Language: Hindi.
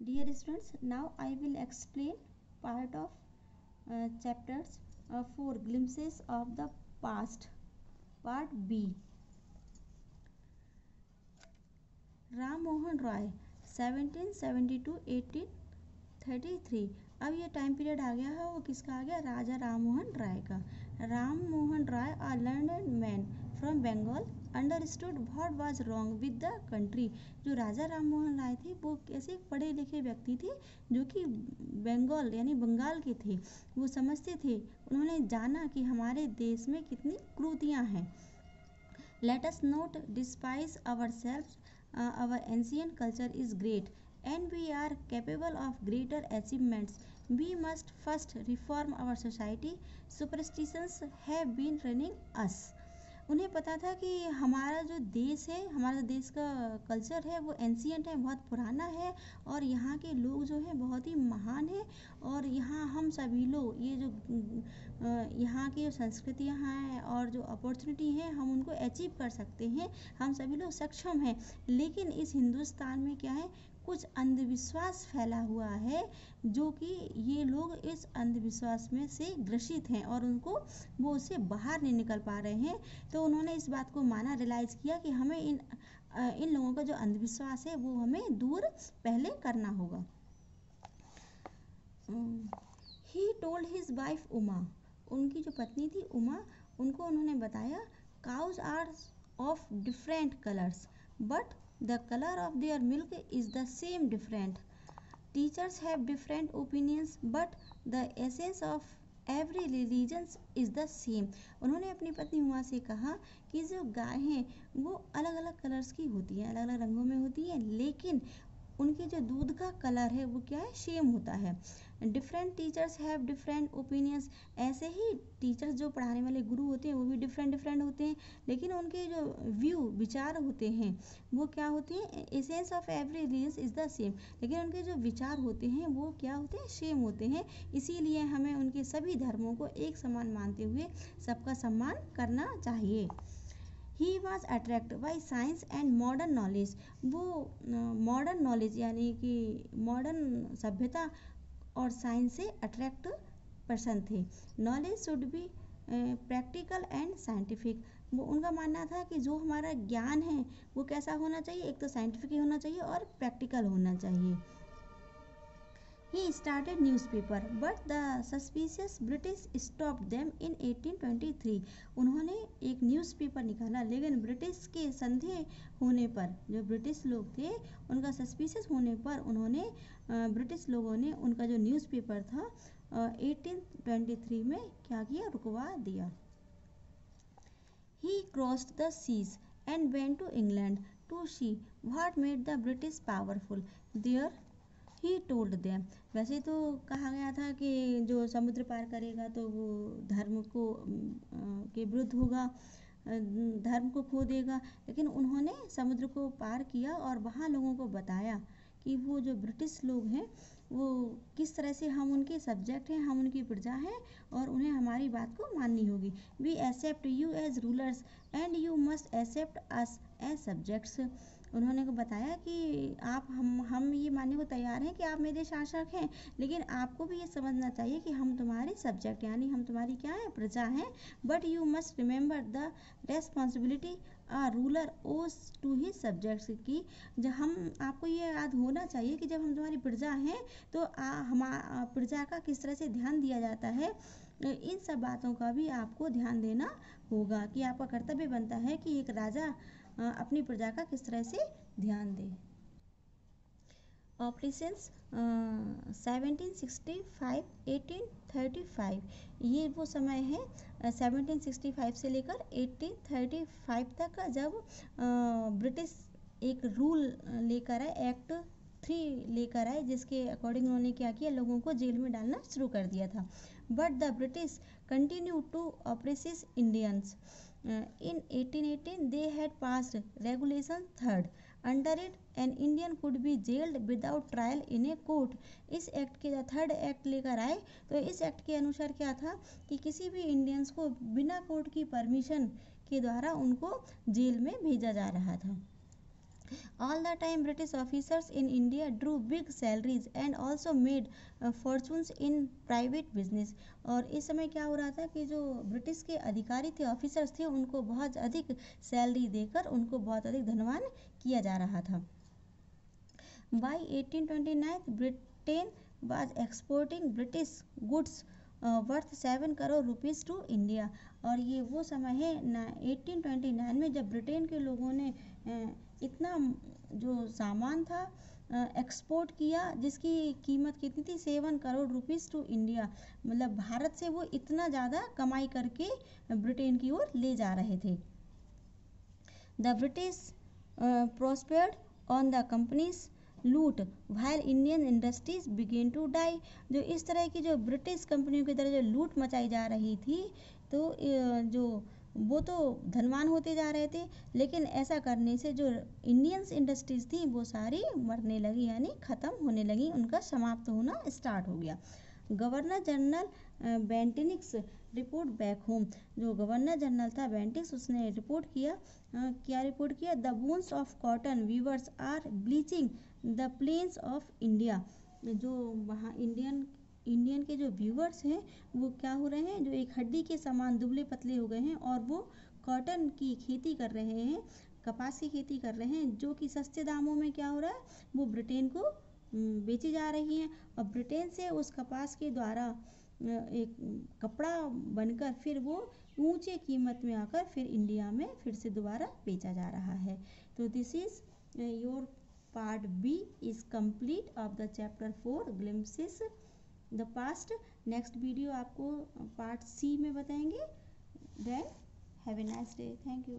Dear students, now I will explain part of chapters 4 Glimpses of the Past, Part B. Ram Mohan Roy 1772-1833। अब ये टाइम पीरियड आ गया है, वो किसका आ गया? राजा राम मोहन राय का। Ram Mohan Roy a learned man from Bengal understood what was wrong with the country. जो राजा राम मोहन राय थे वो ऐसे एक पढ़े लिखे व्यक्ति थे जो कि बंगाल यानी बंगाल के थे। वो समझते थे, उन्होंने जाना कि हमारे देश में कितनी क्रूतियाँ हैं। Let us not despise ourselves. Our ancient culture is great and we are capable of greater achievements. We must first reform our society. Superstitions have been running us. उन्हें पता था कि हमारा जो देश है, हमारा देश का कल्चर है वो एंशियंट है, बहुत पुराना है और यहाँ के लोग जो हैं बहुत ही महान हैं। और यहाँ हम सभी लोग ये जो यहाँ की जो संस्कृतियाँ हैं और जो अपॉर्चुनिटी हैं हम उनको अचीव कर सकते हैं, हम सभी लोग सक्षम हैं। लेकिन इस हिंदुस्तान में क्या है, कुछ अंधविश्वास फैला हुआ है जो कि ये लोग इस अंधविश्वास में से ग्रसित हैं और उनको वो उससे बाहर नहीं निकल पा रहे हैं। तो उन्होंने इस बात को माना, रियलाइज़ किया कि हमें इन लोगों का जो अंधविश्वास है वो हमें दूर पहले करना होगा। He told his wife Uma, उनकी जो पत्नी थी उमा, उनको उन्होंने बताया cows are of different colours but the colour of their milk is the same different. Teachers have different opinions but the essence of every religion is the same. उन्होंने अपनी पत्नी उमा से कहा कि जो गाय हैं वो अलग अलग कलर्स की होती हैं, अलग अलग रंगों में होती हैं, लेकिन उनके जो दूध का कलर है वो क्या है, सेम होता है। Different teachers have different opinions, ऐसे ही टीचर्स जो पढ़ाने वाले गुरु होते हैं वो भी डिफरेंट होते हैं, लेकिन उनके जो व्यू विचार होते हैं वो क्या होते हैं, essence of every religion is the same, लेकिन उनके जो विचार होते हैं वो क्या होते हैं, सेम होते हैं। इसीलिए हमें उनके सभी धर्मों को एक समान मानते हुए सबका सम्मान करना चाहिए। He was attract by science and modern knowledge, वो मॉडर्न नॉलेज यानी कि मॉडर्न सभ्यता और साइंस से अट्रैक्ट पर्सन थे। Knowledge should be practical and scientific, वो उनका मानना था कि जो हमारा ज्ञान है वो कैसा होना चाहिए, एक तो साइंटिफिक होना चाहिए और प्रैक्टिकल होना चाहिए। He started newspaper, but the suspicious British stopped them in 1823. उन्होंने एक न्यूज़पेपर निकाला, लेकिन ब्रिटिश के संदेह होने पर, जो ब्रिटिश लोग थे उनका सस्पिशियस होने पर उन्होंने ब्रिटिश लोगों ने उनका जो न्यूज़पेपर था 1823 में क्या किया, रुकवा दिया। He crossed the seas and went to England to see what made the British powerful. There he told them, वैसे तो कहा गया था कि जो समुद्र पार करेगा तो वो धर्म को के विरुद्ध होगा, धर्म को खो देगा, लेकिन उन्होंने समुद्र को पार किया और वहाँ लोगों को बताया कि वो जो ब्रिटिश लोग हैं वो किस तरह से हम उनके सब्जेक्ट हैं, हम उनकी प्रजा हैं और उन्हें हमारी बात को माननी होगी। We accept you as rulers and you must accept us as subjects. उन्होंने को बताया कि आप हम ये मानने को तैयार हैं कि आप मेरे शासक हैं, लेकिन आपको भी ये समझना चाहिए कि हम तुम्हारे सब्जेक्ट यानी हम तुम्हारी क्या है, प्रजा हैं। But you must remember the responsibility a ruler owes to he subjects की, जब हम आपको ये याद होना चाहिए कि जब हम तुम्हारी प्रजा हैं तो हम प्रजा का किस तरह से ध्यान दिया जाता है, इन सब बातों का भी आपको ध्यान देना होगा कि आपका कर्तव्य बनता है कि एक राजा अपनी प्रजा का किस तरह से ध्यान दे। ऑपरेशंस 1765-1835, ये वो समय है 1765 से लेकर 1835 तक का, जब ब्रिटिश एक रूल लेकर आए, एक्ट 3 लेकर आए, जिसके अकॉर्डिंग उन्होंने क्या किया, लोगों को जेल में डालना शुरू कर दिया था। But the British continue to oppresses Indians. In 1818 they had passed regulation 3rd. Under it an Indian could be jailed without trial in a court. इस एक्ट के 3rd एक्ट लेकर आए, तो इस एक्ट के अनुसार क्या था कि किसी भी इंडियंस को बिना कोर्ट की परमिशन के द्वारा उनको जेल में भेजा जा रहा था। All the time British officers in India drew big salaries and also made fortunes in private business। और इस समय क्या हो रहा था कि जो ब्रिटिश के अधिकारी थे, ऑफिसर्स थे, उनको बहुत अधिक सैलरी देकर उनको बहुत अधिक धनवान किया जा रहा था। By 1829 Britain was exporting British goods worth 7 crore rupees to India. और ये वो समय है 1829 में जब ब्रिटेन के लोगों ने इतना जो सामान था एक्सपोर्ट किया जिसकी कीमत कितनी थी 7 करोड़ रुपीज़ टू इंडिया। मतलब भारत से वो इतना ज़्यादा कमाई करके ब्रिटेन की ओर ले जा रहे थे। The British prospered on the company's loot while Indian industries began to die. जो इस तरह की जो ब्रिटिश कंपनियों की तरह जो लूट मचाई जा रही थी, तो जो वो तो धनवान होते जा रहे थे, लेकिन ऐसा करने से जो इंडियन इंडस्ट्रीज थी वो सारी मरने लगी, यानी ख़त्म होने लगी, उनका समाप्त होना स्टार्ट हो गया। Governor general Bentinck's report back home. जो गवर्नर जनरल था बेंटिक्स, उसने रिपोर्ट किया, क्या रिपोर्ट किया? The wounds of cotton weavers are bleaching the plains of India. जो वहाँ इंडियन के जो व्यूवर्स हैं वो क्या हो रहे हैं, जो एक हड्डी के समान दुबले पतले हो गए हैं और वो कॉटन की खेती कर रहे हैं, कपास की खेती कर रहे हैं, जो कि सस्ते दामों में क्या हो रहा है, वो ब्रिटेन को बेची जा रही हैं। और ब्रिटेन से उस कपास के द्वारा एक कपड़ा बनकर फिर वो ऊंचे कीमत में आकर फिर इंडिया में फिर से दोबारा बेचा जा रहा है। तो this is your part B is complete of the chapter 4 glimpses the past. Next video आपको पार्ट सी में बताएंगे। Then have a nice day. Thank you.